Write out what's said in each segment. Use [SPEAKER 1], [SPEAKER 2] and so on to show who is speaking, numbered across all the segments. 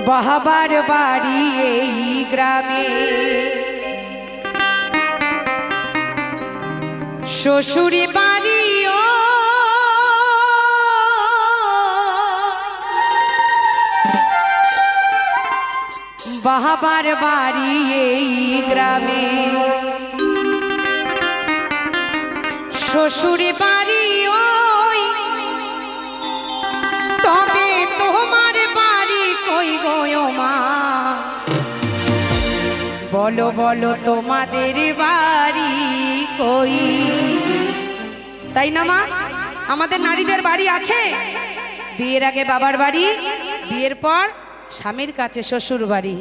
[SPEAKER 1] বাহাবার বাড়ি এই গ্রামে, শ্বশুরি বাড়িও বাহাবার বাড়ি এই গ্রামে, শ্বশুরি বাড়িও তবে তোমার বাড়ি কই গো মা, বলো বলো তোমাদের বাড়ি কই। তাই না মা? আমাদের নারীদের বাড়ি আছে, বিয়ের আগে বাবার বাড়ি, বিয়ের পর স্বামীর কাছে শ্বশুর বাড়ি,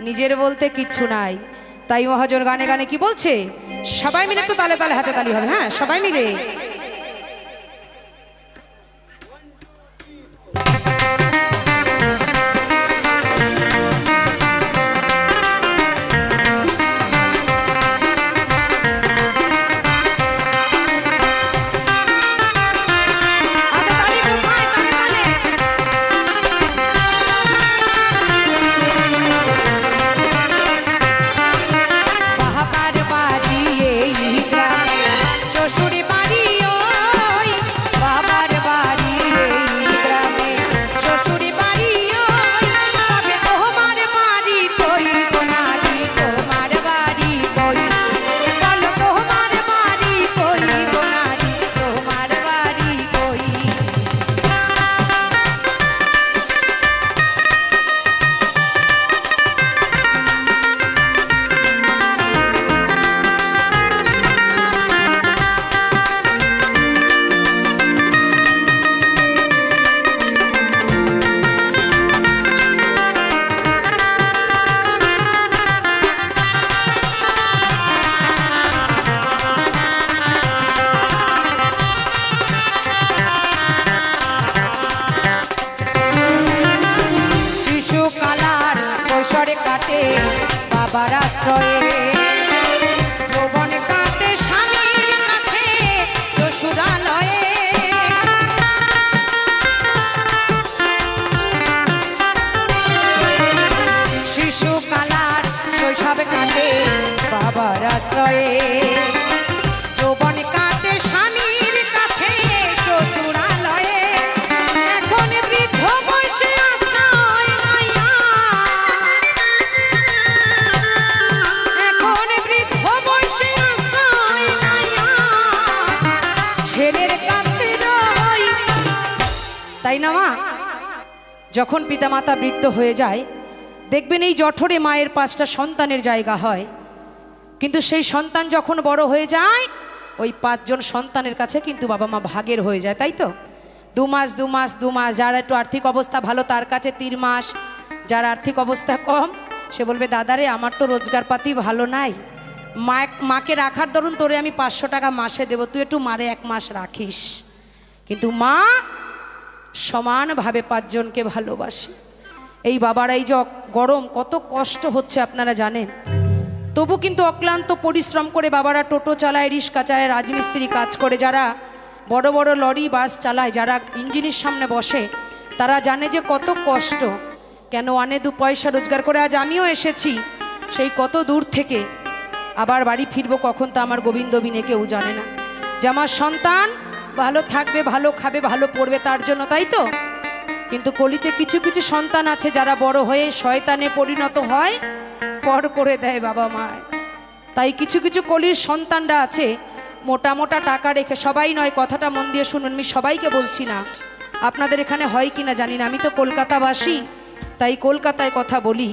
[SPEAKER 1] নিজের বলতে কিচ্ছু নাই। তাই মহাজন গানে গানে কি বলছে, সবাই মিলে একটু তালে তালে হাতে তালি হবে। হ্যাঁ, সবাই মিলে কাটে বাবার আশ্রয়ে, যৌবন কাটে স্বামীর কাছে শ্বশুরালয়ে, শিশুকালার শৈশব কাটে বাবার আশ্রয়ে, যৌবন কাটে স্বামীর কাছে শ্বশুরালয়ে, এখন বৃদ্ধ বয়সে তাই না মা? যখন পিতামাতা বৃদ্ধ হয়ে যায়, দেখবেন এই জঠরে মায়ের 5টা সন্তানের জায়গা হয়, কিন্তু সেই সন্তান যখন বড় হয়ে যায়, ওই 5 জন সন্তানের কাছে কিন্তু বাবা মা ভাগের হয়ে যায়। তাই তো 2 মাস 2 মাস 2 মাস, যার একটু আর্থিক অবস্থা ভালো তার কাছে 3 মাস, যার আর্থিক অবস্থা কম সে বলবে দাদারে আমার তো রোজগারপাতি ভালো নাই, মাকে রাখার দরুন তোরে আমি 500 টাকা মাসে দেবো, তুই একটু মারে 1 মাস রাখিস। কিন্তু মা সমানভাবে 5 জনকে ভালোবাসে। এই বাবারা এই যে গরম কত কষ্ট হচ্ছে আপনারা জানেন, তবু কিন্তু অক্লান্ত পরিশ্রম করে বাবারা টোটো চালায়, রিক্সা চালায়, রাজমিস্ত্রি কাজ করে, যারা বড় বড় লরি বাস চালায়, যারা ইঞ্জিনের সামনে বসে, তারা জানে যে কত কষ্ট। কেন আনে 2 পয়সা রোজগার করে আজ আমিও এসেছি সেই কত দূর থেকে, আবার বাড়ি ফিরবো কখন তা আমার গোবিন্দ বিনে কেউ জানে না, যে আমার সন্তান ভালো থাকবে, ভালো খাবে, ভালো পড়বে তার জন্য। তাই তো? কিন্তু কলিতে কিছু কিছু সন্তান আছে যারা বড় হয়ে শয়তানে পরিণত হয়, পর করে দেয় বাবা মায়। তাই কিছু কিছু কলির সন্তানরা আছে মোটা মোটা টাকা রেখে, সবাই নয়, কথাটা মন দিয়ে শুনুন, আমি সবাইকে বলছি না, আপনাদের এখানে হয় কি না জানি না, আমি তো কলকাতাবাসী তাই কলকাতায় কথা বলি।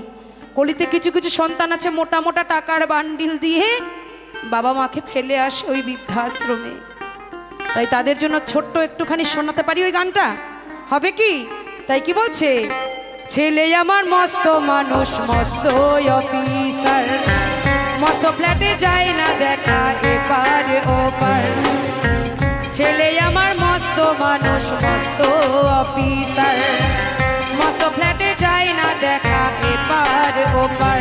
[SPEAKER 1] কলিতে কিছু কিছু সন্তান আছে মোটা মোটা টাকার বান্ডিল দিয়ে বাবা মাকে ফেলে আসে ওই বৃদ্ধাশ্রমে। তাই তাদের জন্য ছোট্ট একটুখানি শোনাতে পারি ওই গানটা, হবে কি? তাই কি বলছে, ছেলে আমার মস্ত মানুষ, মস্ত অফিসার, মস্ত ফ্ল্যাটে যায় না দেখা এপার ওপার, ছেলে আমার মস্ত মানুষ, মস্ত অফিসার, মস্ত ফ্ল্যাটে যায় না দেখা এপার ওপার,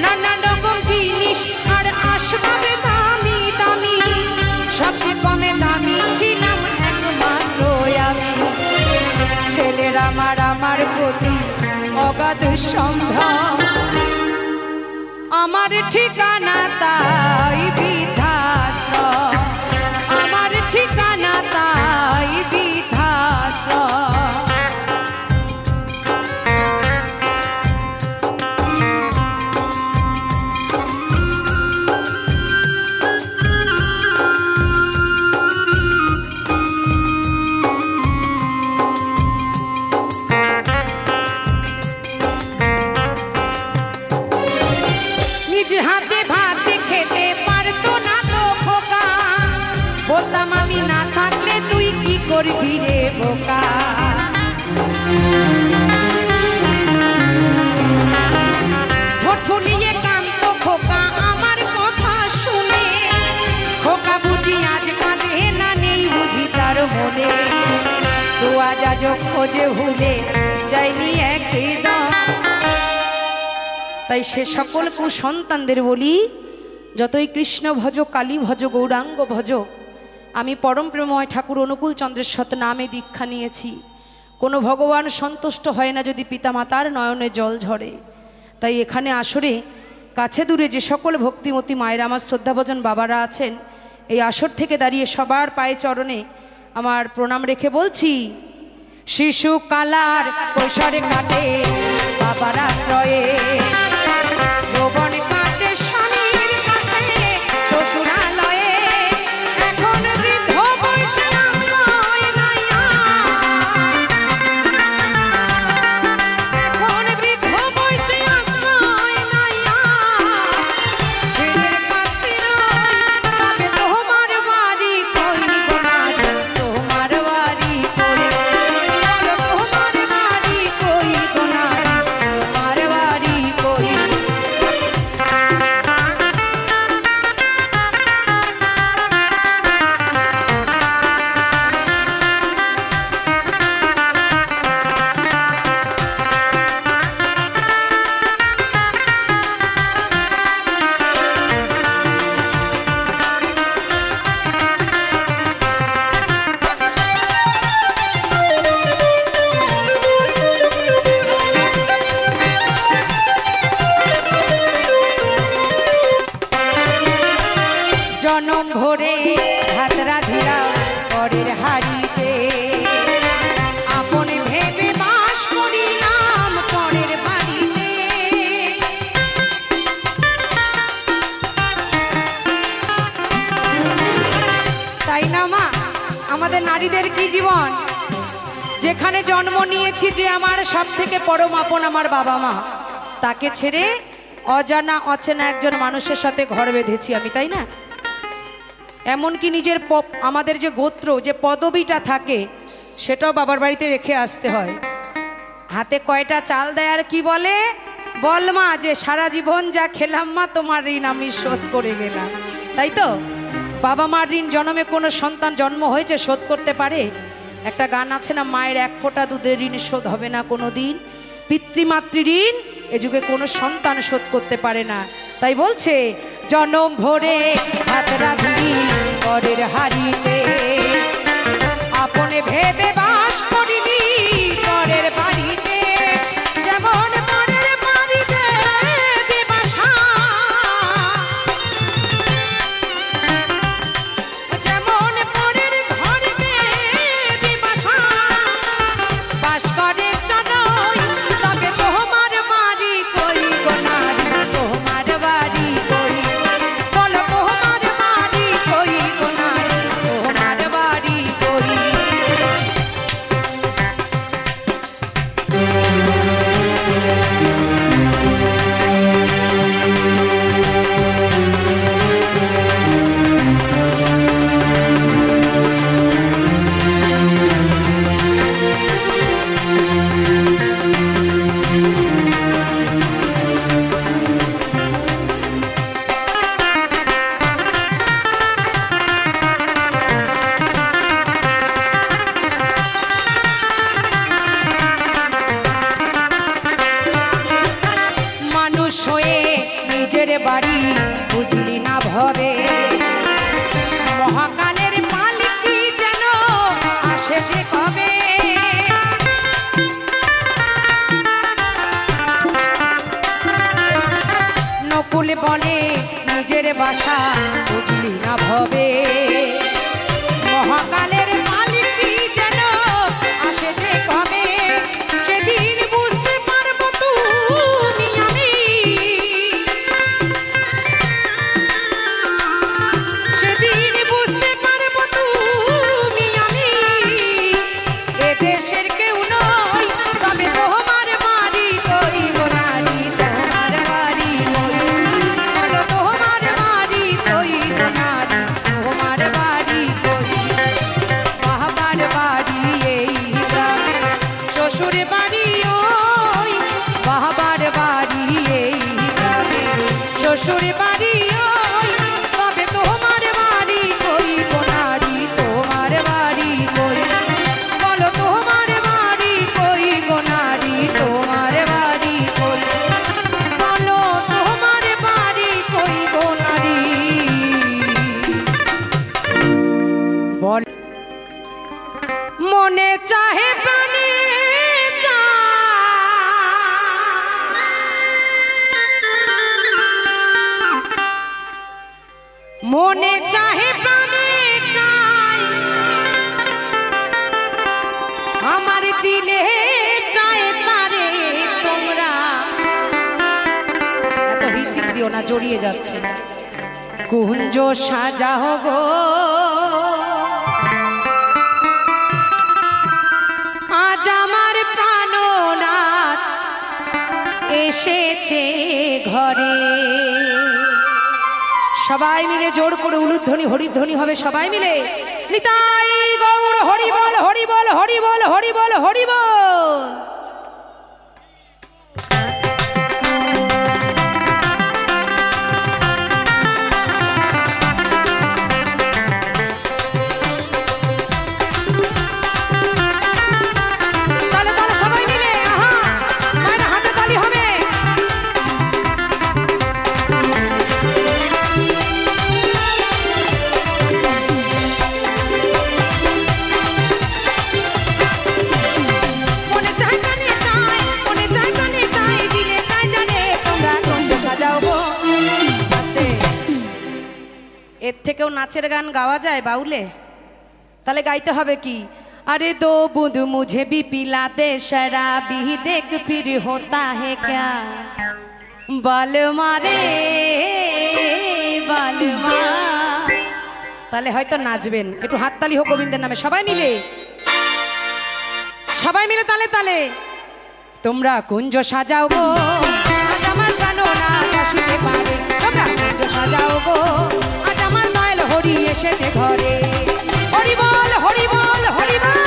[SPEAKER 1] নানা রকম জিনিস আর আসবাবে দামি দামি, সবচেয়ে কমে দামি ছিলাম একমাত্র আমি, ছেলে ঈশ্বরের আমার প্রতি অগাধ সম্ভব, আমার ঠিকানা তাই বৃদ্ধাশ্রম, আমার ঠিকানা তাই বৃদ্ধাশ্রম। হাতে ভাত খেতে পারতো না তো খোকা, বলতাম আমি না থাকলে তুই কি করবি রে বোকা। ঠোঁট ফুলিয়ে কাঁদতো খোকা আমার কথা শুনে, খোকা বুঝি আজ কাঁদে না নেই বুঝি তার মনে, তো আজ আজ খোঁজে ভুলে যাইনি একদম। তাই সে সকল কুসন্তানদের বলি, যতই কৃষ্ণ ভজ কালী ভজ গৌরাঙ্গ ভজ, আমি পরম প্রেমময় ঠাকুর অনুকূল চন্দ্রের সৎ নামে দীক্ষা নিয়েছি। কোনো ভগবান সন্তুষ্ট হয় না যদি পিতামাতার নয়নে জল ঝরে। তাই এখানে আসরে কাছে দূরে যে সকল ভক্তিমতী মায়ের আমার শ্রদ্ধাভজন বাবারা আছেন, এই আসর থেকে দাঁড়িয়ে সবার পায়ে চরণে আমার প্রণাম রেখে বলছি, শিশু কালার কৈশোরে কাটে বাবার আশ্রয়ে, যৌবন কাটে স্বামীর কাছে শ্বশুরালয়ে, এখন বৃদ্ধ বয়সে আশ্রয় নাই আর, এখন বৃদ্ধ বয়সে আশ্রয় নাই আর, ছেলের কাছে রই তবে তোমার বাড়ি কই গো নারী, তোমার বাড়ি কই, বলো তোমার বাড়ি কই গো নারী, তোমার বাড়ি কই। জনম ভরে ভাত রাধিরা পরের হাড়িতে, আপনে ভেবে বাস করিলাম পরের বাড়িতে। তাই না মা, আমাদের নারীদের কি জীবন, যেখানে জন্ম নিয়েছি, যে আমার সব থেকে পরম আপন আমার বাবা মা, তাকে ছেড়ে অজানা অচেনা একজন মানুষের সাথে ঘর বেঁধেছি আমি, তাই না? এমনকি নিজের আমাদের যে গোত্র, যে পদবিটা থাকে, সেটাও বাবার বাড়িতে রেখে আসতে হয়। হাতে কয়টা চাল দেয় আর কি বলে, বল মা যে সারা জীবন যা খেলাম মা তোমার ঋণ আমি শোধ করে গেলাম। তাই তো, বাবা মার ঋণ জন্মে কোনো সন্তান জন্ম হয়েছে শোধ করতে পারে? একটা গান আছে না, মায়ের এক ফোঁটা দুধের ঋণ শোধ হবে না কোনো দিন, পিতৃমাতৃ ঋণ এ যুগে কোনো সন্তান শোধ করতে পারে না। তাই বলছে, জনম ভরে ভাত রাধি পরের হাড়িতে, আপনে ভেবে বাস করিনি পরের বাড়িতে, যেমন পরের বাড়িতে দেবাসা, যেমন পরের ঘরে দেবাসা, বাস করে জানোই তবে তোমার বাড়ি কই গো নারী, তোমার বাড়ি কই, বলো তোমার বাড়ি কই গো নারী, তোমার বাড়ি কই। মনে নিজের বাসা বুঝলি না ভবে মহাকালের মালিক কি যেন আসে যে কবে সেদিন বুঝতে পারবো তুমি আমি সেদিন বুঝতে পারবো তুমি আমি এদেশের কেউ নয় তবে তোমার বাড়ি কইব নারী তোমার বাড়ি বলো তোমার বাড়ি কইব নারী তোমার বাড়ি কই বাবার বাড়ি এই গ্রামে শ্বশুর বাড়ি ওই বাবার বাড়ি এই গ্রামে শ্বশুর বাড়ি ওই তবে তোমার বাড়ি কইব নারী তোমার বাড়ি কই বলো তোমার বাড়ি কইব নারী তোমার বাড়ি কই বলো তোমার বাড়ি কইব নারী বল মনে চাহে প্রাণে মনে চাহে প্রাণে চাই আমার দিলে চায় পারে তোমরা এত হিসিক দিও না জড়িয়ে যাচ্ছে কুঞ্জ সাজাও গো আজ আমার প্রাণনাথ এসেছে ঘরে সবাই মিলে জোর করে উলুধ্বনি হরিধ্বনি হবে সবাই মিলে নিতাই গৌর হরি বল হরি বল হরি বল হরি বল হরি বল তালে তালে সবাই মিলে আহা মায়ের হাতে তালি হবে মনে চায় প্রাণে চাই মনে চায় প্রাণে চাই দিলে চাই জানে তোমরা কুঞ্জ সাজাও গো আস্তে এর থেকেও নাচের গান গাওয়া যায় বাউলে তাহলে গাইতে হবে কি अरे दो बूंद मुझे भी पिला दे शराबी देख फिर होता है क्या बाल मारे बाल তাহলে হয়তো নাচবেন একটু হাততালি হোক গোবিন্দের নামে সবাই মিলে তালে তালে তোমরা কুঞ্জ সাজাও গো আজ আমার প্রাণনাথ আসিতে পারে তোমরা কুঞ্জ সাজাও গো আজ আমার দয়াল হরি এসেছে ঘরে হরি বল হরি বল হরি বল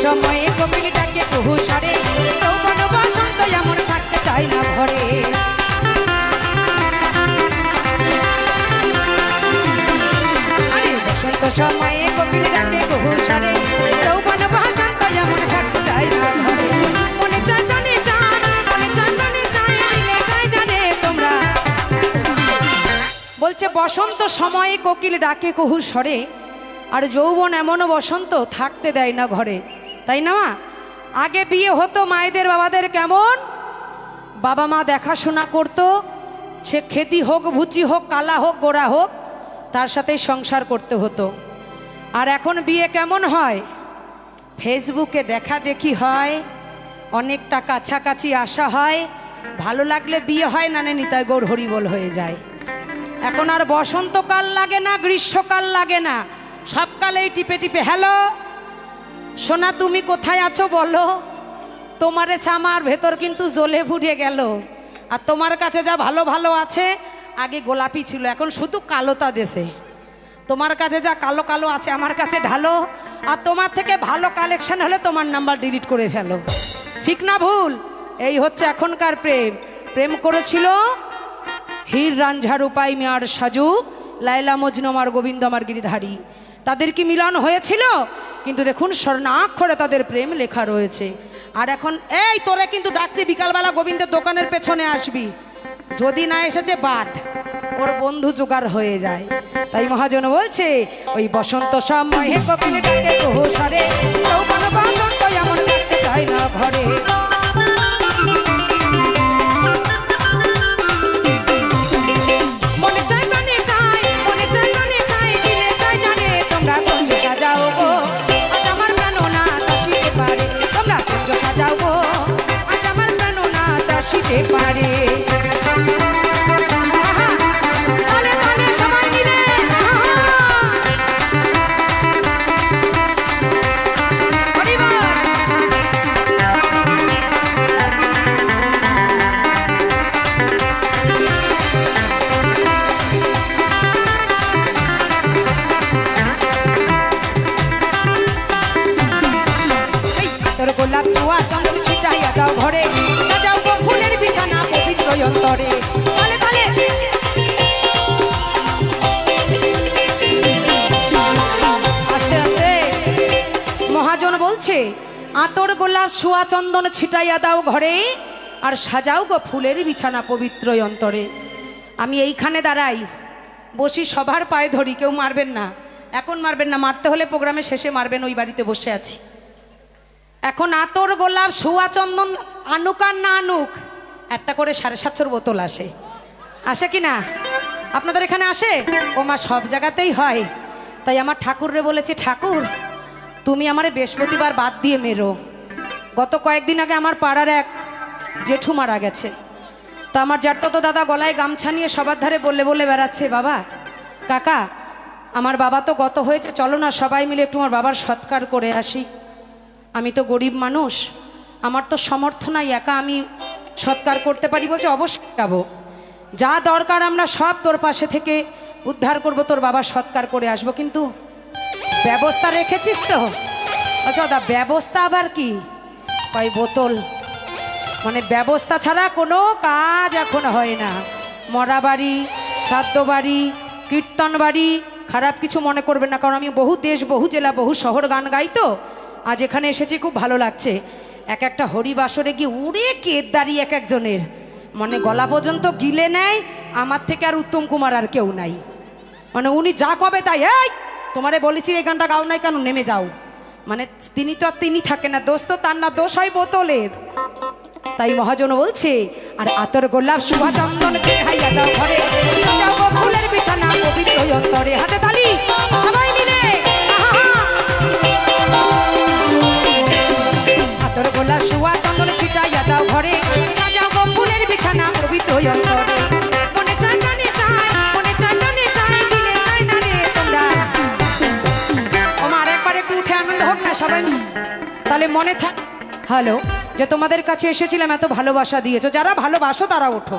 [SPEAKER 1] সময়ে কোকিল ডাকে কুহু সারে যৌবন বসন্ত এমন থাকতে চাই না ঘরে আরে বসন্ত সময়ে কোকিল ডাকে কুহু সারে যৌবন বসন্ত এমন থাকতে চাই না ঘরে মনে চায় জানে চায় মনে চায় জানে চায় দিলে গায় জানে তোমরা বলছে বসন্ত সময়ে কোকিল ডাকে কুহু সরে আর যৌবন এমনও বসন্ত থাকতে দেয় না ঘরে তাই না আগে বিয়ে হতো মায়েদের বাবাদের কেমন বাবা মা দেখাশোনা করতো সে খেতি হোক ভুচি হোক কালা হোক গোরা হোক তার সাথেই সংসার করতে হতো আর এখন বিয়ে কেমন হয় ফেসবুকে দেখা দেখি হয় অনেকটা কাছাকাছি আসা হয় ভালো লাগলে বিয়ে হয় না নিতাই গৌর হরিবল হয়ে যায় এখন আর বসন্তকাল লাগে না গ্রীষ্মকাল লাগে না সবকালেই টিপে টিপে হ্যালো সোনা তুমি কোথায় আছো বলো তোমারে ছামার ভেতর কিন্তু জ্বলে ফুটে গেল আর তোমার কাছে যা ভালো ভালো আছে আগে গোলাপি ছিল এখন শুধু কালোতা দেশে তোমার কাছে যা কালো কালো আছে আমার কাছে ঢালো আর তোমার থেকে ভালো কালেকশন হলে তোমার নাম্বার ডিলিট করে ফেলো ঠিক না ভুল এই হচ্ছে এখনকার প্রেম প্রেম করেছিল হীর রাঞ্ঝার উপায় মেয়ার সাজু লাইলা মজনু আমার গোবিন্দ আমার গিরিধারী তাদের কি মিলন হয়েছিল? কিন্তু দেখুন স্বর্ণাক্ষরে তাদের প্রেম লেখা রয়েছে। আর এখন এই তোরে কিন্তু ডাকছি, বিকালবেলা গোবিন্দের দোকানের পেছনে আসবি, যদি না এসেছে বাদ, ওর বন্ধু জোগাড় হয়ে যায়। তাই মহাজন বলছে ওই বসন্ত সময়ে কোকিল ডাকে ঘোষারে, যৌবন বসন্ত এমন কাটতে চায় না ঘরে। মনে চাই প্রাণে চাই, মনে চাই প্রাণে চাই, দিলে চাই জানে তোমরা কুঞ্জ সাজাও গো, আজ আমার প্রাণ না দাসিতে পারে। তোমরা কুঞ্জ সাজাও গো, আজ আমার প্রাণ না দাসিতে পারে। গোলাপ চুয়া চন্দন ছিটাইয়া দাও ঘরে, সাজাও গো ফুলের বিছানা পবিত্র অন্তরে। তালে তালে আস্তে আস্তে মহাজন বলছে আতর গোলাপ চুয়া চন্দন ছিটাইয়া দাও ঘরে, আর সাজাও গো ফুলের বিছানা পবিত্র অন্তরে। আমি এইখানে দাঁড়াই, বসি, সবার পায়ে ধরি, কেউ মারবেন না, এখন মারবেন না, মারতে হলে প্রোগ্রামে শেষে মারবেন, ওই বাড়িতে বসে আছি। এখন আতর গোলাপ সুয়া চন্দন আনুক আর না আনুক, একটা করে 750 বোতল আসে, আসে কি না? আপনাদের এখানে আসে? ও মা, সব জায়গাতেই হয়। তাই আমার ঠাকুররে বলেছি, ঠাকুর তুমি আমারে বৃহস্পতিবার বাদ দিয়ে মেরো। গত কয়েকদিন আগে আমার পাড়ার এক জেঠু মারা গেছে। তা আমার জ্যাঠতো দাদা গলায় গামছা নিয়ে সবার ধারে বলে বলে বেড়াচ্ছে, বাবা কাকা আমার বাবা তো গত হয়েছে, চলো না সবাই মিলে একটু আমার বাবার সৎকার করে আসি। আমি তো গরিব মানুষ, আমার তো সামর্থ্য নাই একা আমি সৎকার করতে পারি। বলছে অবশ্যই যাবো, যা দরকার আমরা সব তোর পাশে থেকে উদ্ধার করব, তোর বাবার সৎকার করে আসবো, কিন্তু ব্যবস্থা রেখেছিস তো? আচ্ছা দা ব্যবস্থা আবার কি? কয় বোতল, মানে ব্যবস্থা ছাড়া কোনো কাজ এখন হয় না। মরা বাড়ি, শ্রাদ্ধ বাড়ি, কীর্তন বাড়ি, খারাপ কিছু মনে করবেন না, কারণ আমি বহু দেশ, বহু জেলা, বহু শহর গান গাই তো। আজ এখানে এসেছি, খুব ভালো লাগছে। এক একটা হরিবাসরে গিয়ে উড়ে কেদারি এক একজনের, মানে গলা পর্যন্ত গিলে নেয়, আমার থেকে আর উত্তম কুমার আর কেউ নাই। মানে উনি যা কবে তাই, এই তোমারে বলেছি এই গানটা গাও নাই কেন, নেমে যাও। মানে তিনি তো আর তিনি থাকে না, দোষ তো তার না, দোষ হয় বোতলের। তাই মহাজন বলছে আর আতর গোলাপ শুভা চন্দন হাইয়া দাও ঘরে, যাও গো ফুলের বিছানা পবিত্র অন্তরে। হাতে তালি সবাই মিলে, আতর গোলাপ শুভা চন্দন ছিটাইয়া দাও ঘরে, যাও গো ফুলের বিছানা পবিত্র অন্তরে। মনে চাই জানে চাই, মনে চাই জানে চাই, দিলে চাই জানে তোমরা। আমার একবার একটু উঠে আনন্দ হোক না সবাই, তাহলে মনে থাক। হ্যালো, যে তোমাদের কাছে এসেছিলাম, এত ভালোবাসা দিয়েছো, যারা ভালোবাসো তারা ওঠো,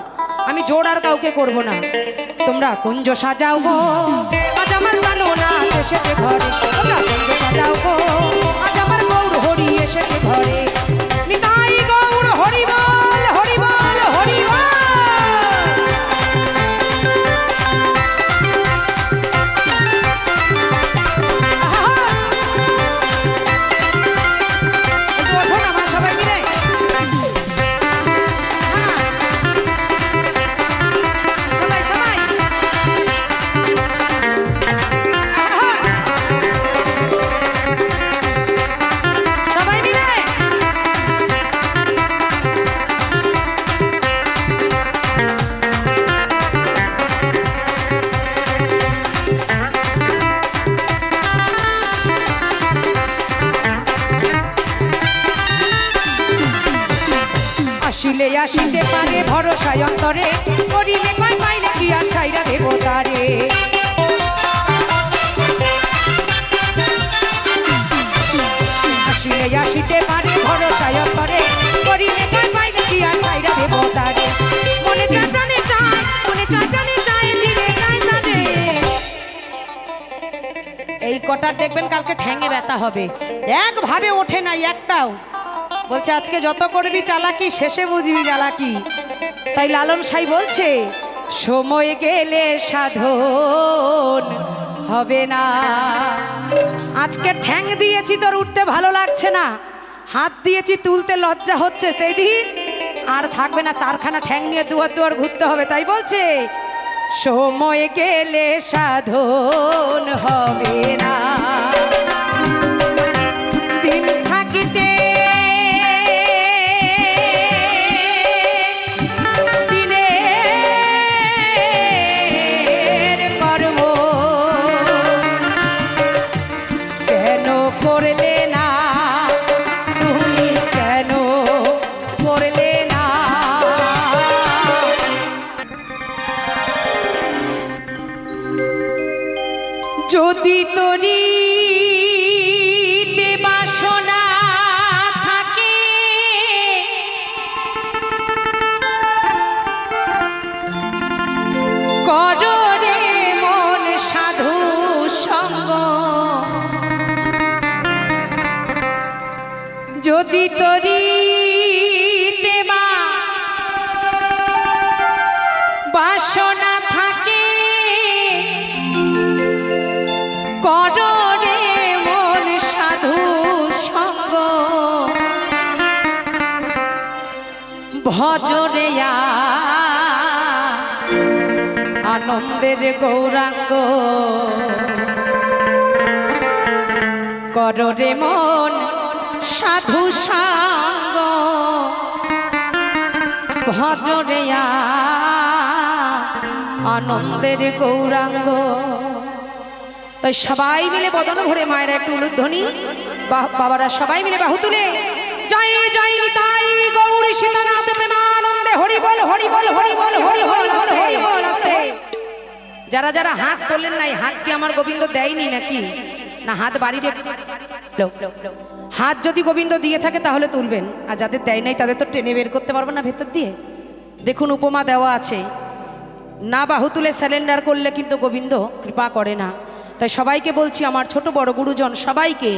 [SPEAKER 1] আমি জোর আর কাউকে করব না। তোমরা কুঞ্জ সাজাও গো, আজ আমার প্রাণো না এসেছে ঘরে। তোমরা কুঞ্জ সাজাও গো, আজ আমার গৌর হরি এসেছে ঘরে। নিতাই গৌর হরি বল, হরি বল, হরি বল। আসিলে আসিতে পারে ভরসায় অন্তরে, করিলে কয় পাইলে কি আর ছাইরা দেব তারে। আসিলে আসিতে পারে ভরসায় অন্তরে, করিলে কয় পাইলে কি আর ছাইরা দেব তারে। মনে চাই জানে চাই, মনে চাই জানে চাই, দিলে চাই জানে। এই কটার দেখবেন কালকে ঠ্যাঙে ব্যথা হবে, একভাবে ওঠে নাই একটাও। বলছে আজকে যত করবি চালাকি, শেষে বুঝবি জ্বালাকি। তাই লালন সাই বলছে সময় গেলে সাধন হবে না। আজকে ঠ্যাং দিয়েছি তোর উঠতে ভালো লাগছে না, হাত দিয়েছি তুলতে লজ্জা হচ্ছে, সেই দিন আর থাকবে না, চারখানা ঠ্যাং নিয়ে দুয়ার দুয়ার ঘুরতে হবে। তাই বলছে সময় গেলে সাধন হবে না, দিন থাকিতে দিনের কর্ম কেন করলে না, তুমি কেন করলে না। যদি তোরি বাসনা থাকে করো রে মন সাধু সঙ্গ, যদি তোরি বাসনা থাকে করো রে মন সাধু সঙ্গ, ভজরে আনন্দের গৌরাঙ্গ, করো রে মন সাধু সঙ্গ, ভজরে আনন্দের গৌরাঙ্গ। তাই সবাই মিলে বদন ভরে মায়েরা একটু উলুধ্বনি, বাবারা সবাই মিলে বাহু তুলে জয় জয় নিতাই গৌরী সীতানাথ প্রেমানন্দে হরি বল হরি বল হরি বল হরি বল হরি বল। আস্তে যারা যারা হাত তোলেন নাই, হাত কি আমার গোবিন্দ দেয়নি নাকি? না হাত বাড়ির হাত যদি গোবিন্দ দিয়ে থাকে তাহলে তুলবেন, আর যাদের দেয় নাই তাদের তো টেনে বের করতে পারবেন না ভেতর দিয়ে। দেখুন উপমা দেওয়া আছে, না বাহু তুলে স্যালেন্ডার করলে কিন্তু গোবিন্দ কৃপা করে না। তাই সবাইকে বলছি, আমার ছোট বড় গুরুজন সবাইকে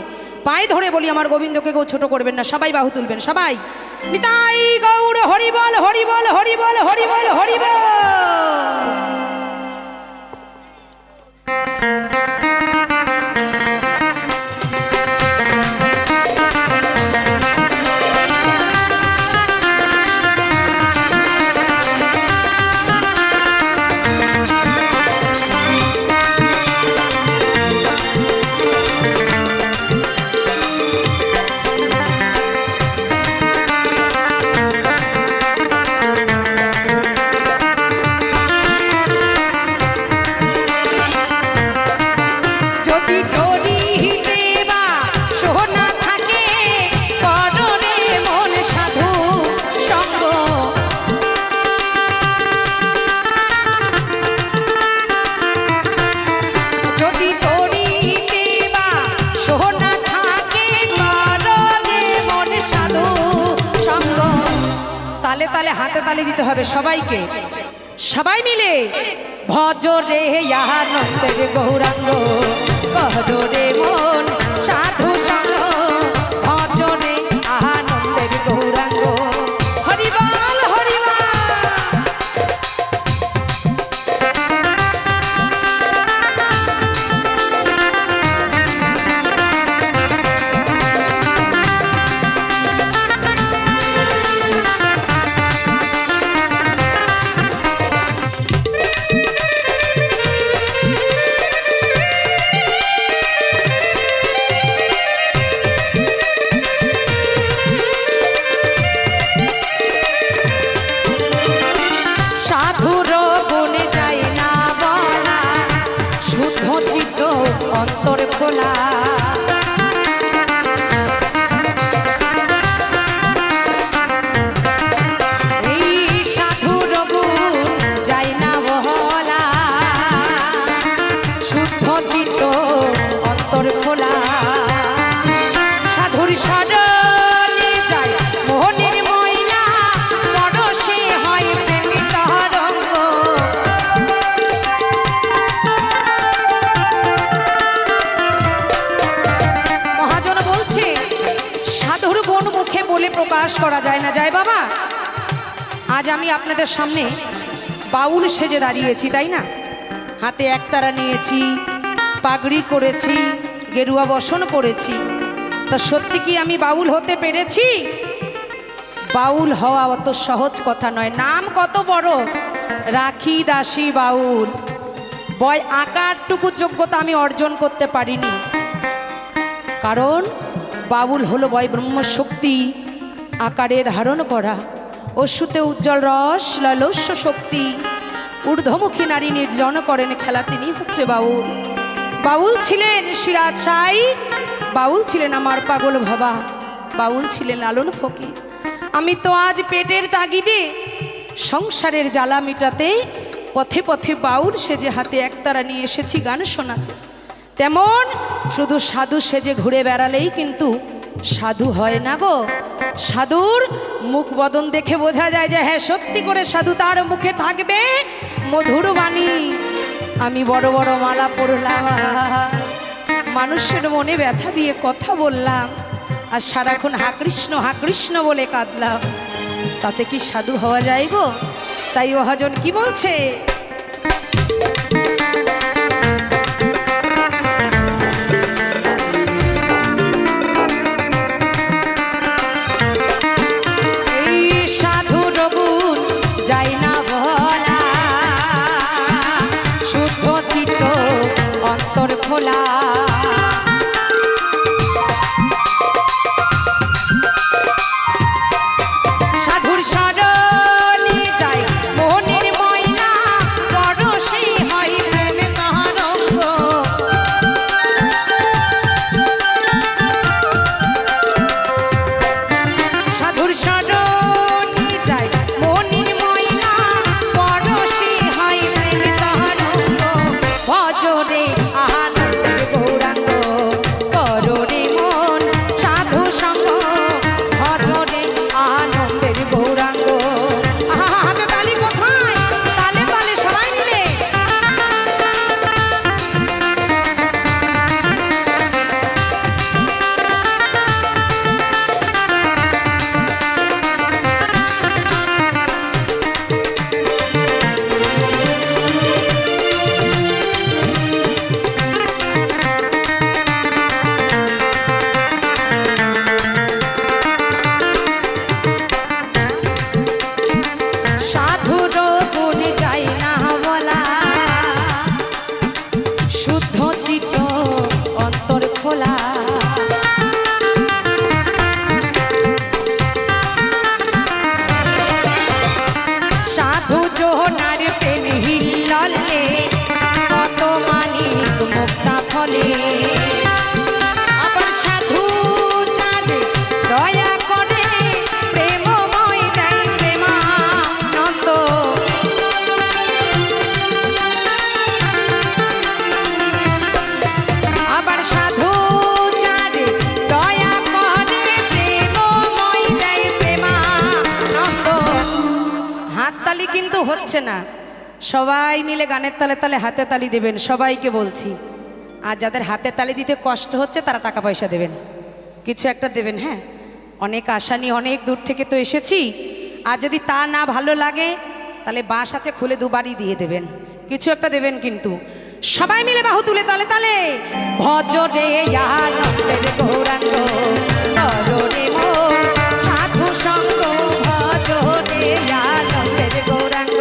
[SPEAKER 1] পায়ে ধরে বলি, আমার গোবিন্দকে কেউ ছোট করবেন না, সবাই বাহু তুলবেন। সবাই নিতাই গৌর হরি বল হরি বল হরি বল হরি বল হরি বল। তালে তালে হাতে তালে দিতে হবে সবাইকে, সবাই মিলে ভজরে আনন্দের গৌরাঙ্গ, ভজরে মন সাধু সঙ্গ, ভজরে আনন্দের গৌরাঙ্গ, হরি বল হরি বল। অন্তর খোলা এই সাধুর গুণ যাই না বলা, শুদ্ধ চিত্ত অন্তর খোলা, সাধুর সরলে যায় মোহনের ময়লা, পরশে হয় প্রেমী তরঙ্গ। বলে প্রকাশ করা যায় না, যায় বাবা। আজ আমি আপনাদের সামনে বাউল সেজে দাঁড়িয়েছি, তাই না? হাতে একতারা নিয়েছি, পাগড়ি করেছি, গেরুয়া বসন করেছি, তা সত্যি কি আমি বাউল হতে পেরেছি? বাউল হওয়া অত সহজ কথা নয়। নাম কত বড়, রাখি দাসী বাউল। বয় আকারটুকু যোগ্যতা আমি অর্জন করতে পারিনি, কারণ বাউল হলো বয় ব্রহ্মশক্তি আকারে ধারণ করা, অশ্রুতে উজ্জ্বল রস লালস্য শক্তি, ঊর্ধ্বমুখী নারী নির্জন করেন খেলা, তিনি হচ্ছে বাউল। বাউল ছিলেন সিরাজ সাই, বাউল ছিলেন আমার পাগল ভাবা, বাউল ছিলেন লালন ফকির। আমি তো আজ পেটের তাগিদে সংসারের জ্বালা মিটাতে পথে পথে বাউল সেজে হাতে একতারা নিয়ে এসেছি গান শোনাতে। তেমন শুধু সাধু সেজে ঘুরে বেড়ালেই কিন্তু সাধু হয় না গো। সাধুর মুখ বদন দেখে বোঝা যায় যে হ্যাঁ সত্যি করে সাধু, তার মুখে থাকবে মধুর বাণী। আমি বড় বড় মালা পরলাম, মানুষের মনে ব্যথা দিয়ে কথা বললাম, আর সারাক্ষণ হা কৃষ্ণ বলে কাঁদলাম, তাতে কি সাধু হওয়া যায় গো? তাই মহাজন কি বলছে, কিন্তু হচ্ছে না। সবাই মিলে গানের তালে তালে হাতে তালি দেবেন, সবাইকে বলছি। আর যাদের হাতে তালি দিতে কষ্ট হচ্ছে তারা টাকা পয়সা দেবেন, কিছু একটা দেবেন। হ্যাঁ, অনেক আশা নিয়ে অনেক দূর থেকে তো এসেছি। আর যদি তা না ভালো লাগে তাহলে বাঁশ আছে, খুলে দুবারই দিয়ে দেবেন, কিছু একটা দেবেন। কিন্তু সবাই মিলে বাহু তুলে তালে তালে ভজরে গৌরাঙ্গ ভজরে মোর সাধু সঙ্গ, ভজরে আনন্দের গৌরাঙ্গ।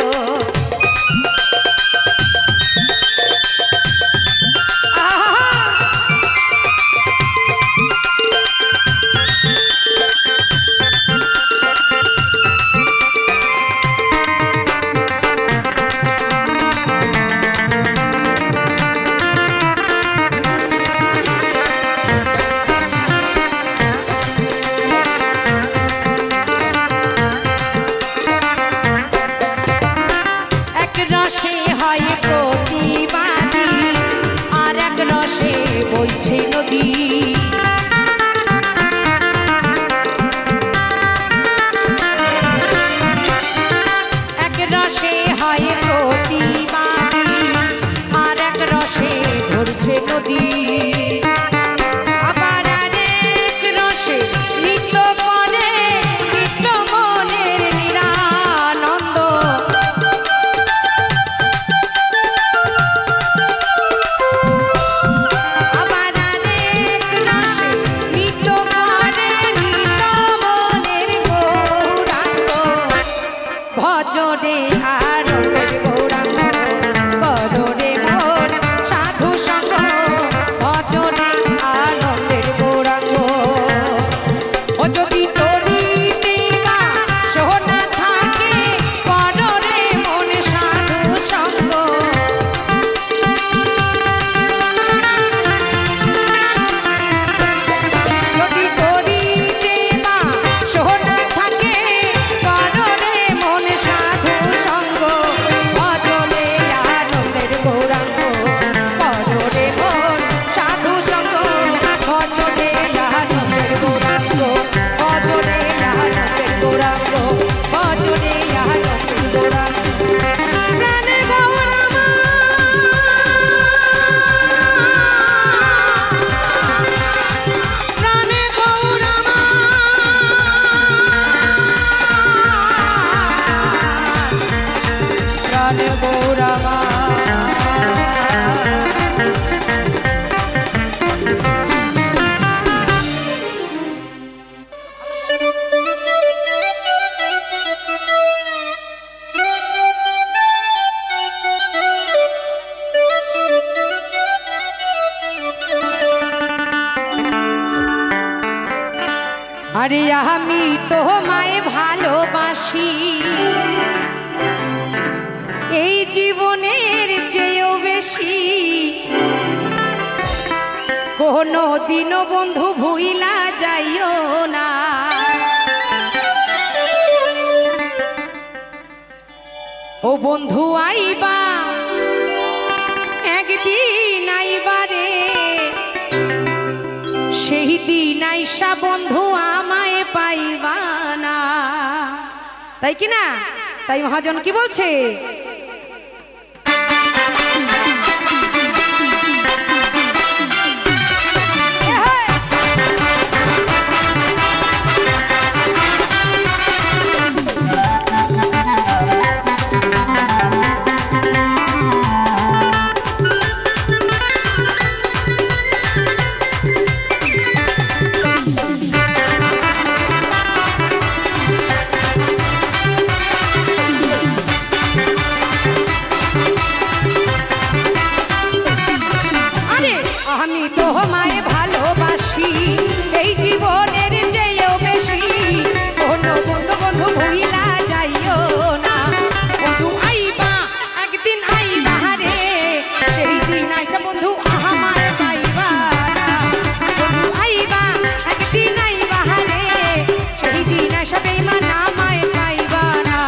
[SPEAKER 1] আরে আমি তোমায় ভালোবাসি এই জীবনের চেয়েও বেশি, কোনো দিনও বন্ধু ভুইলা যাইও না। ও বন্ধু আইবা একদিন আইবারে, সেই দিন আইসা বন্ধু আমায় পাইবা না। তাই কি না? তাই মহাজন কি বলছে? আমি তোমায় ভালোবাসি এই জীবনের চেয়েও বেশি, কোনো বন্ধু বন্ধু ভুইলা যাইও না। বন্ধু আইবা একদিন আইবা রে, সেই দিন আইসা বন্ধু আমায় পাইবা না। বন্ধু আইবা একদিন আইবা রে, সেই দিন আইসা বেইমান আমায় পাইবা না।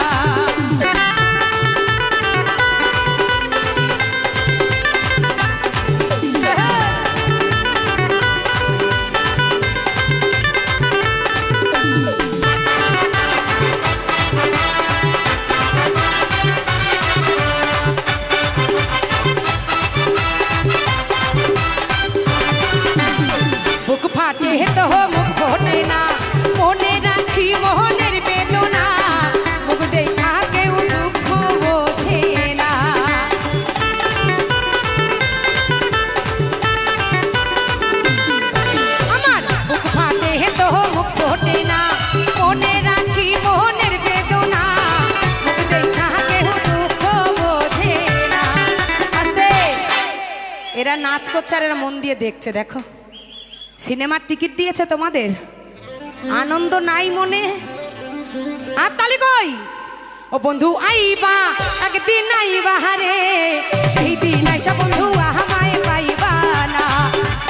[SPEAKER 1] বুক ফাটে তো মুখ ফোটে না, মনে রাখি মোহনের বেদনা, মুখ দেখা কেউ দুঃখ বোঝে না। আমার বুক ফাটে তো মুখ ফোটে না, মনে রাখি মোহনের বেদনা, মুখ দেখা কেউ দুঃখ বোঝে না। আস্তে এরা নাচ করছে আর এরা মন দিয়ে দেখছে। দেখো সিনেমার টিকিট দিয়েছে তোমাদের, আনন্দ নাই মনে? আর তালি কই? ও বন্ধু আইবা একদিন আইবা রে, সেই দিন আইসা বন্ধু আমায় পাইবা না।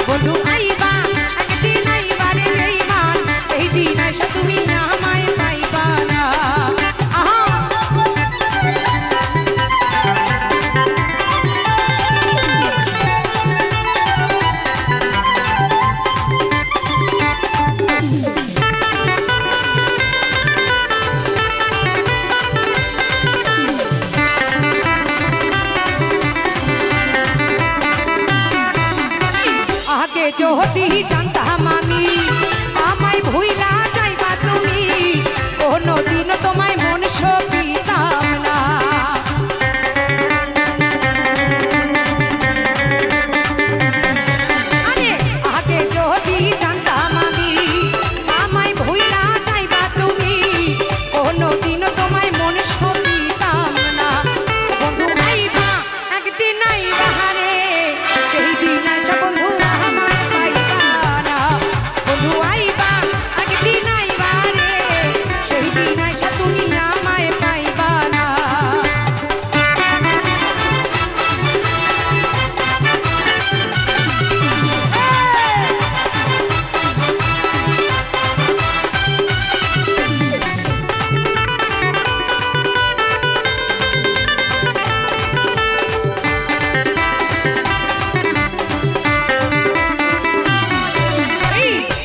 [SPEAKER 1] বন্ধু আইবা একদিন আইবা রে বেঈমান, এই দিন আইসা তুমি আমায় পাইবা না। আহা আগে যদি জানতাম আমি আমায় ভুইলা যাইবা তুমি, কোনো দিন তোমায় মন সপিতাম না। আরে আগে যদি জানতাম আমি আমায় ভুইলা যাইবা তুমি, কোনো দিন তোমায় মন সপিতাম না। বন্ধু আইবা একদিন আইবা রে, সেই দিন আইসা বন্ধু আমায় পাইবা না। বন্ধু আইবা একদিন আইবা রে, সেই দিন আইসা তুমি আমায় পাইবা না।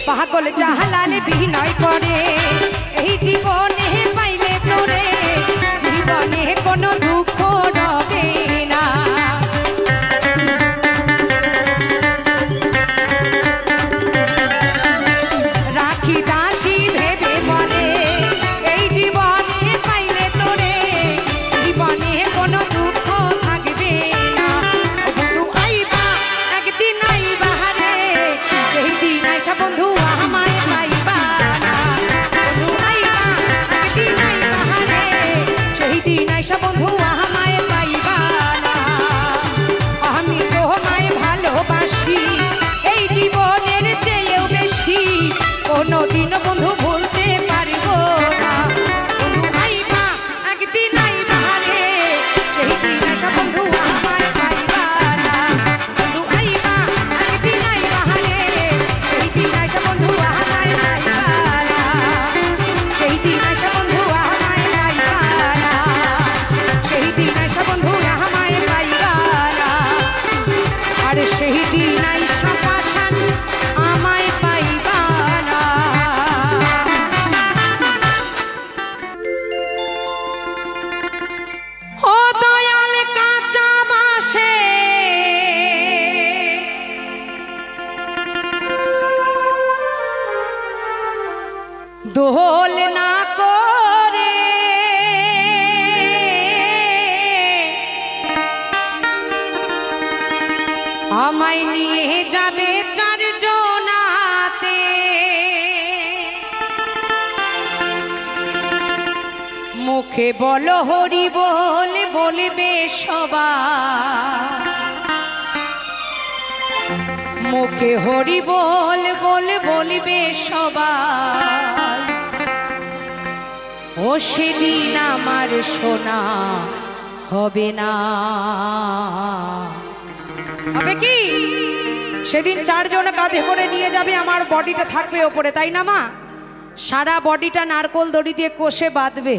[SPEAKER 1] পাগল জাহালালে বিনয় করে, এই জীবনে পাইলে তোরে, জীবনে কোনো দুঃখ রবে না। রাখি দাসী ভেবে বলে, এই জীবনে পাইলে তোরে, জীবনে কোনো দুঃখ থাকবে না। বন্ধু আইবা একদিন আইবা রে, সেই দিন আইসা বন্ধু আমায় পাইবা না। আর সেই দিন নাই সাপাশান আমায় পাইবা না। ও দয়াল কাঁচা বাঁশে দোল না করে আমায় নিয়ে যাবে চারজনাতে, মুখে বলো হরি বল বলবে সবাই, মুখে হরি বল বলবে সবাই। ও সেদিন আমার সোনা হবে না। হবে কি? সেদিন চারজন কাঁধে করে নিয়ে যাবে, আমার বডিটা থাকবে ওপরে, তাই না মা? সারা বডিটা নারকোল দড়ি দিয়ে কষে বাঁধবে,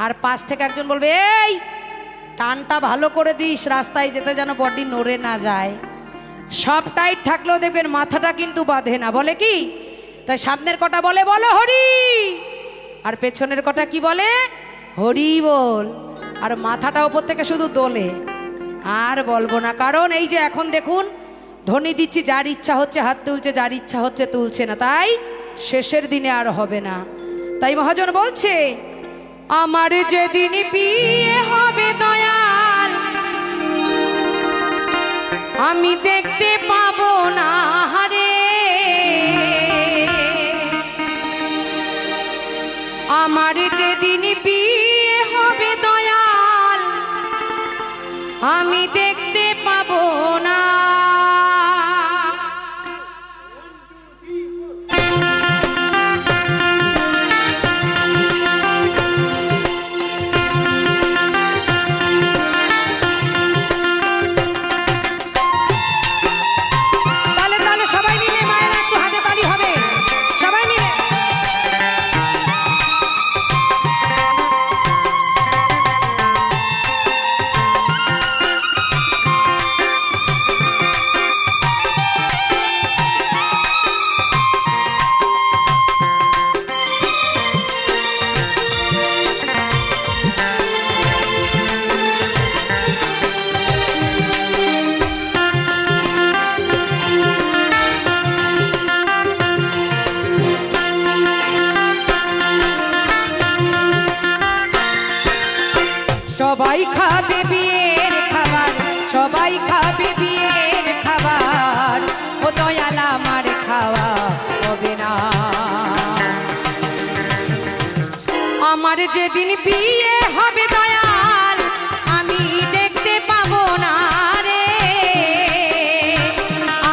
[SPEAKER 1] আর পাশ থেকে একজন বলবে এই টানটা ভালো করে দিস, রাস্তায় যেতে যেন বডি নড়ে না যায়। সব টাইট থাকলেও দেখবেন মাথাটা কিন্তু বাঁধে না। বলে কি? তাই সামনের কটা বলে বলো হরি, আর পেছনের কটা কি বলে হরি বল, আর মাথাটা ওপর থেকে শুধু দোলে। আর বলবো না, কারণ এই যে এখন দেখুন ধ্বনি দিচ্ছি, যার ইচ্ছা হচ্ছে হাত তুলছে, যার ইচ্ছা হচ্ছে তুলছে না, তাই শেষের দিনে আর হবে না। তাই মহাজন বলছে আমার যেদিন বিয়ে হবে দয়াল আমি দেখতে পাবো না রে, আমার যেদিন বিয়ে হবে দয়াল আমি দেখতে পাবো না। সবাই খাবে বিয়ের খাবার, সবাই খাবে বিয়ের খাবার, ও দয়াল আমার খাওয়া হবে না। আমার যেদিন বিয়ে হবে দয়াল আমি দেখতে পাবো না রে,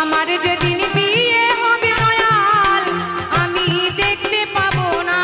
[SPEAKER 1] আমার যেদিন বিয়ে হবে দয়াল আমি দেখতে পাবো না।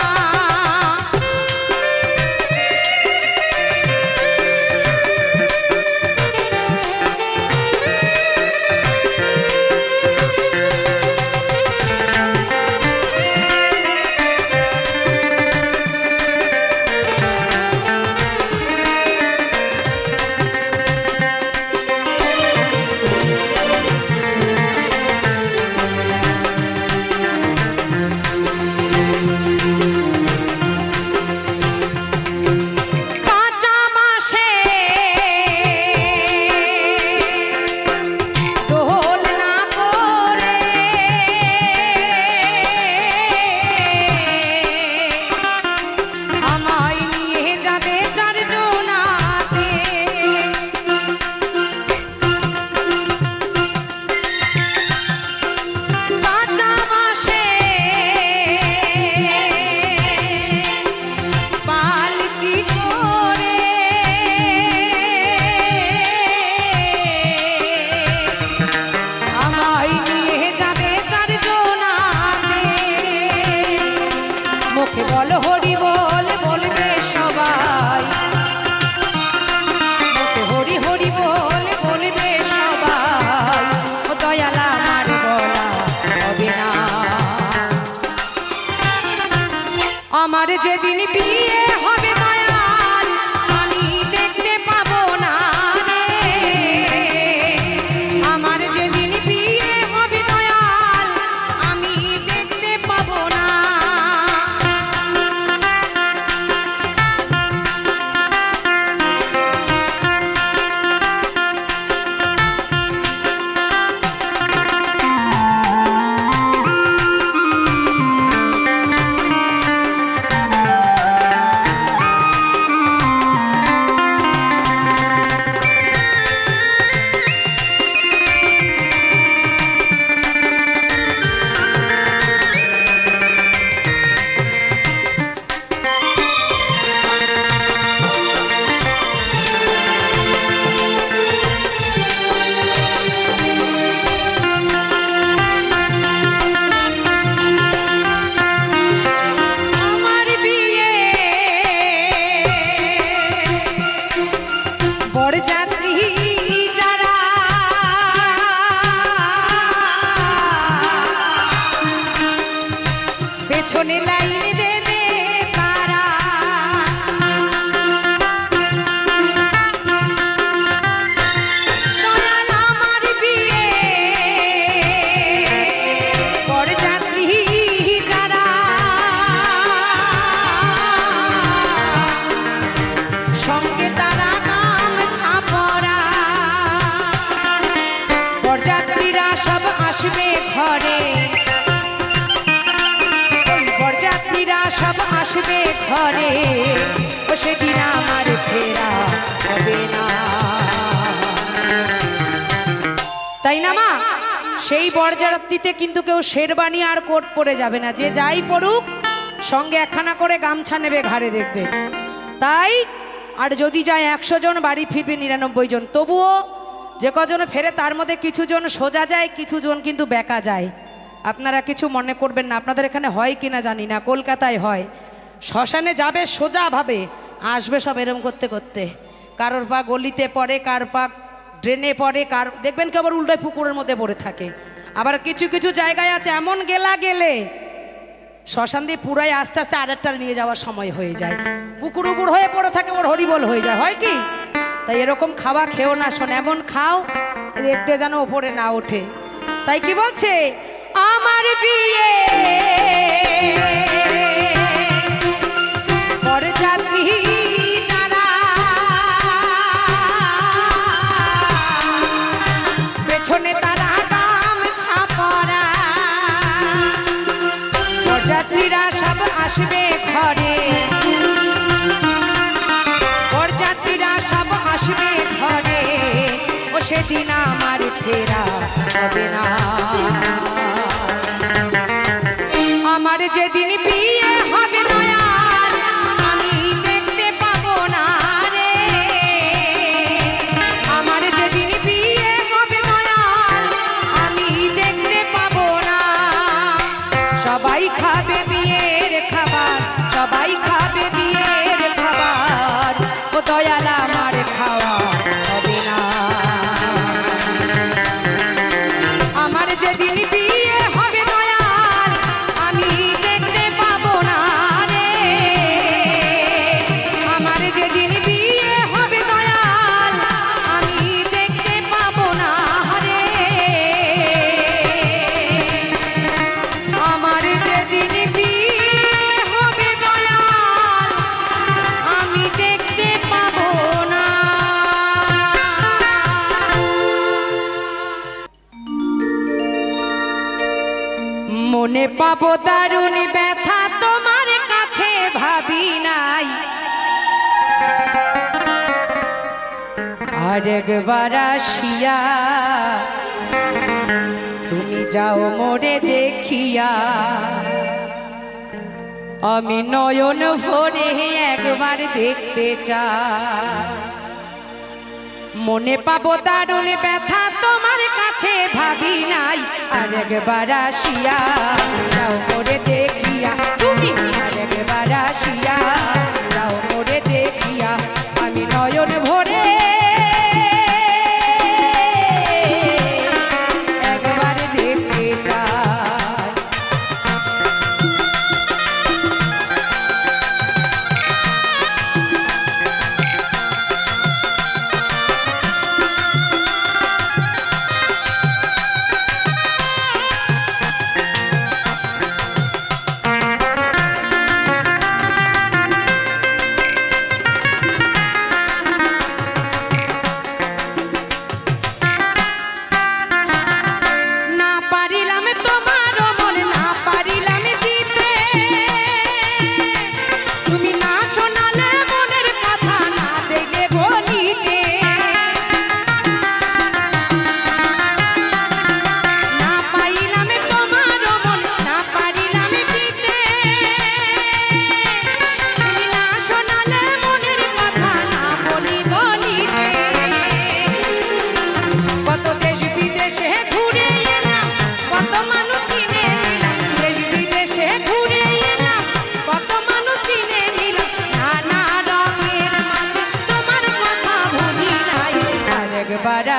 [SPEAKER 1] আমার যেদিন বিয়ে হবে দয়াল আমি দেখতে পাবো না রে, আমার পেছনে লাইন দেবে তারা। দয়াল আমার বিয়ে বরযাত্রী যারা, সঙ্গে তারা গামছা পরা। বরযাত্রীরা সব আসবে ঘরে, বরযাত্রীরা সব আসবে ঘরে, ও সেদিন আমার ফেরা হবে না। তাই না মা? সেই বরযাত্রীতে কিন্তু কেউ শেরবানি আর কোট পরে যাবে না, যে যাই পড়ুক সঙ্গে একখানা করে গামছা নেবে ঘাড়ে, দেখবে। তাই আর যদি যায় 100 জন বাড়ি ফিরবে 99 জন। তবুও যে কজন ফেরে তার মধ্যে কিছু জন সোজা যায়, কিছু জন কিন্তু বেঁকা যায়। আপনারা কিছু মনে করবেন না, আপনাদের এখানে হয় কিনা জানি না, কলকাতায় হয়। শ্মশানে যাবে সোজাভাবে, আসবে সব এরম করতে করতে, কারোর পা গলিতে পড়ে, কার পা ড্রেনে পড়ে, কার দেখবেন কেবল উল্টায় পুকুরের মধ্যে পড়ে থাকে। আবার কিছু কিছু জায়গায় আছে এমন গেলে শ্মশান দিয়ে পুরাই আস্তে আস্তে আরেকটা নিয়ে যাওয়ার সময় হয়ে যায়, পুকুর উপর হয়ে পড়ে থাকে, ওর হরিবল হয়ে যায়। হয় কি? তাই এরকম খাওয়া খেও না, শোন, এমন খাও দেখতে যেন ওপরে না ওঠে। তাই কি বলছে? আমার বিয়ে বরযাত্রী যারা, পেছনে তারা গামছা পরা। বরযাত্রীরা সব আসবে ঘরে, বরযাত্রীরা সব আসবে ঘরে, ও সেদিন আমার ফেরা হবে না। আমার যেদিন বিয়ে হবে দয়াল, আমি দেখতে পাবো না রে। আমার যেদিন বিয়ে হবে দয়াল, আমি দেখতে পাবো না। সবাই খাবে বিয়ের খাবার, সবাই খাবে বিয়ের খাবার, ও দয়াল আমার খাওয়া হবে না। আমার যেদিন বিয়ে হবে দয়াল, আমি দেখতে পাবো না রে। আমার যেদিন বিয়ে হবে দয়াল, আমি দেখতে পাবো না রে। আমার যেদিন বিয়ে হবে দয়াল, আমি দেখতে পাবো না। মনে পাবো দারুণ ব্যথা তোমার কাছে ভাবি নাই, আর একবার আসিয়া তুমি যাও মোরে দেখিয়া। আমি নয়ন ভরে একবার দেখতে চাই। মনে পাবো দারুণ ব্যথা তোমার কাছে ভাবি নাই, আর একবার আসিয়া যাও মোরে দেখিয়া। তুমি আর একবার আসিয়া যাও মোরে দেখিয়া। আমি নয়ন ভরে একবার দেখতে চাই।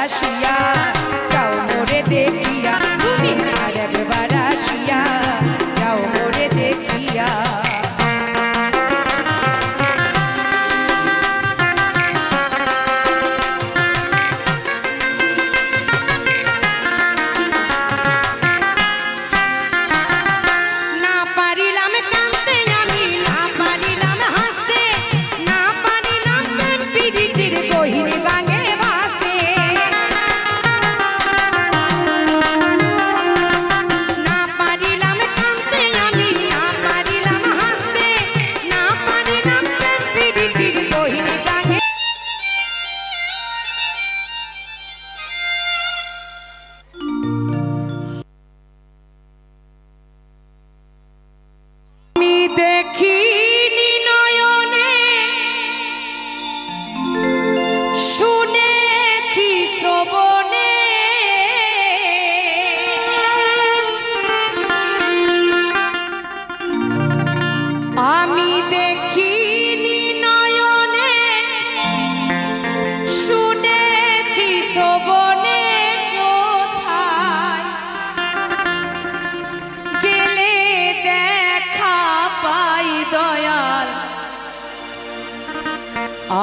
[SPEAKER 1] আসিয়া যাও মোরে দেখিয়া, তুমি আর একবার আসিয়া যাও মোরে দেখিয়া।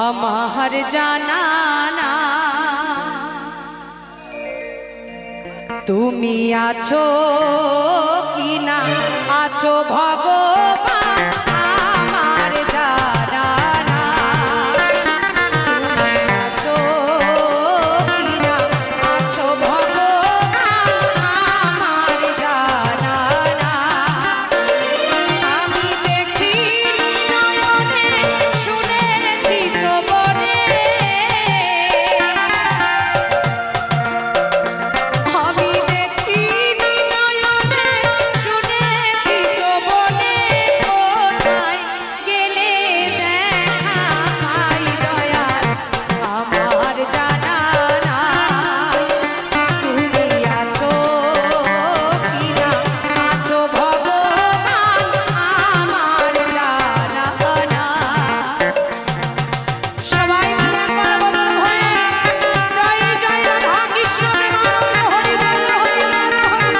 [SPEAKER 1] আমার জানা না তুমি আছো কি না আছো ভগবান আমার জানা না তুমি আছো কি না আছো ভগবান আমার জানা না আমি দেখিনি নয়নে শুনেছি শ্রবণে আমি দেখিনি নয়নে শুনেছি শ্রবণে কোথায় গেলে দেখা পাই দয়াল আমার জানা নাই তুমি আছো কি না আছো ভগবান আমার জানা না সবাই মিলে একবার বলুন হয়ে জয় জয় রাধা কৃষ্ণ প্রেমানন্দ হরি বল হরি বল হরি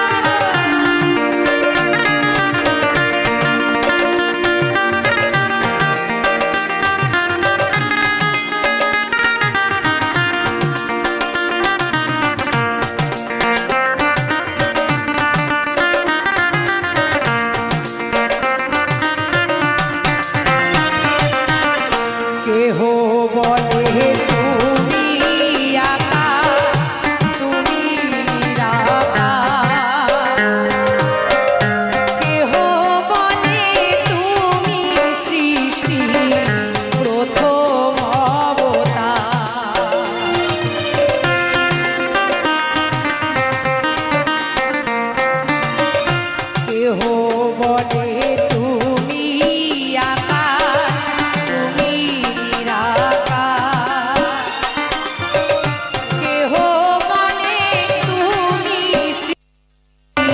[SPEAKER 1] কেহ বলে তুমি আকাশ তুমি নিরাকাশ কেহ বলে তুমি সৃষ্টি প্রথম অবতার কেহ বলে তুমি আকাশ তুমি নিরাকাশ কেহ বলে তুমি সৃষ্টি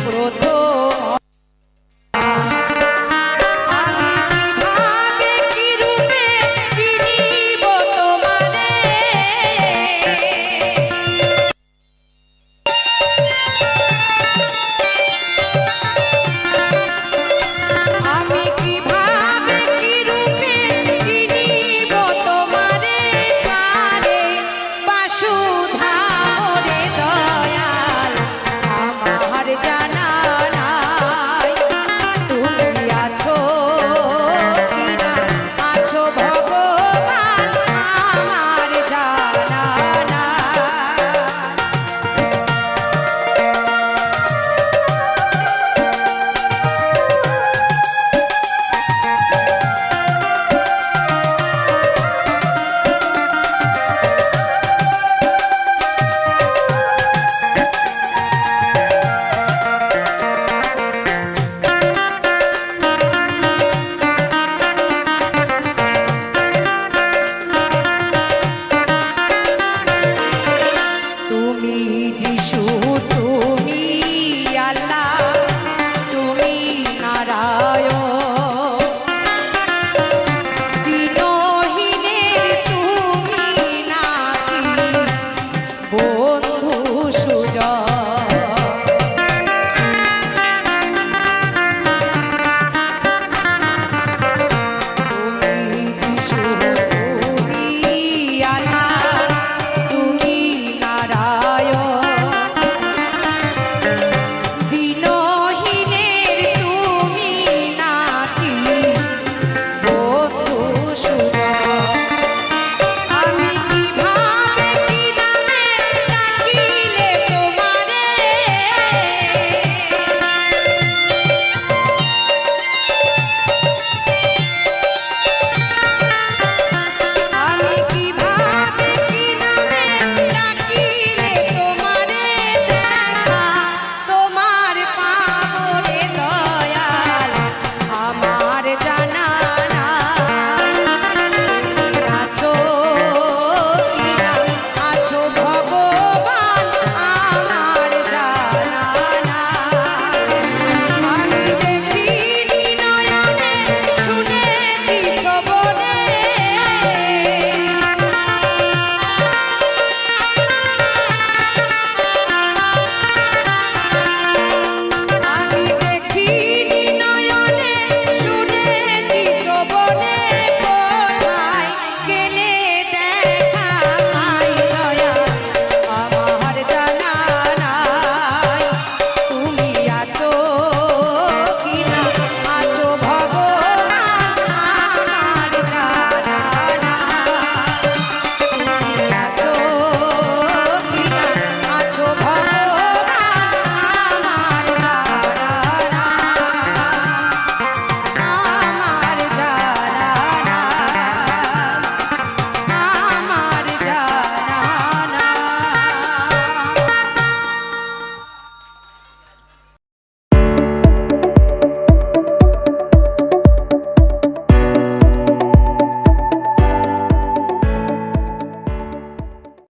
[SPEAKER 1] প্রথম আমি কিভাবে কি রূপে চিনিব তোমারে আমি কিভাবে কি রূপে চিনিব তোমারে কারে বাসুধা ওরে দয়াল আমার জানা নাই তুমি আছো কি না আছো ভগবান আমার জানা নাই তুমি যিশু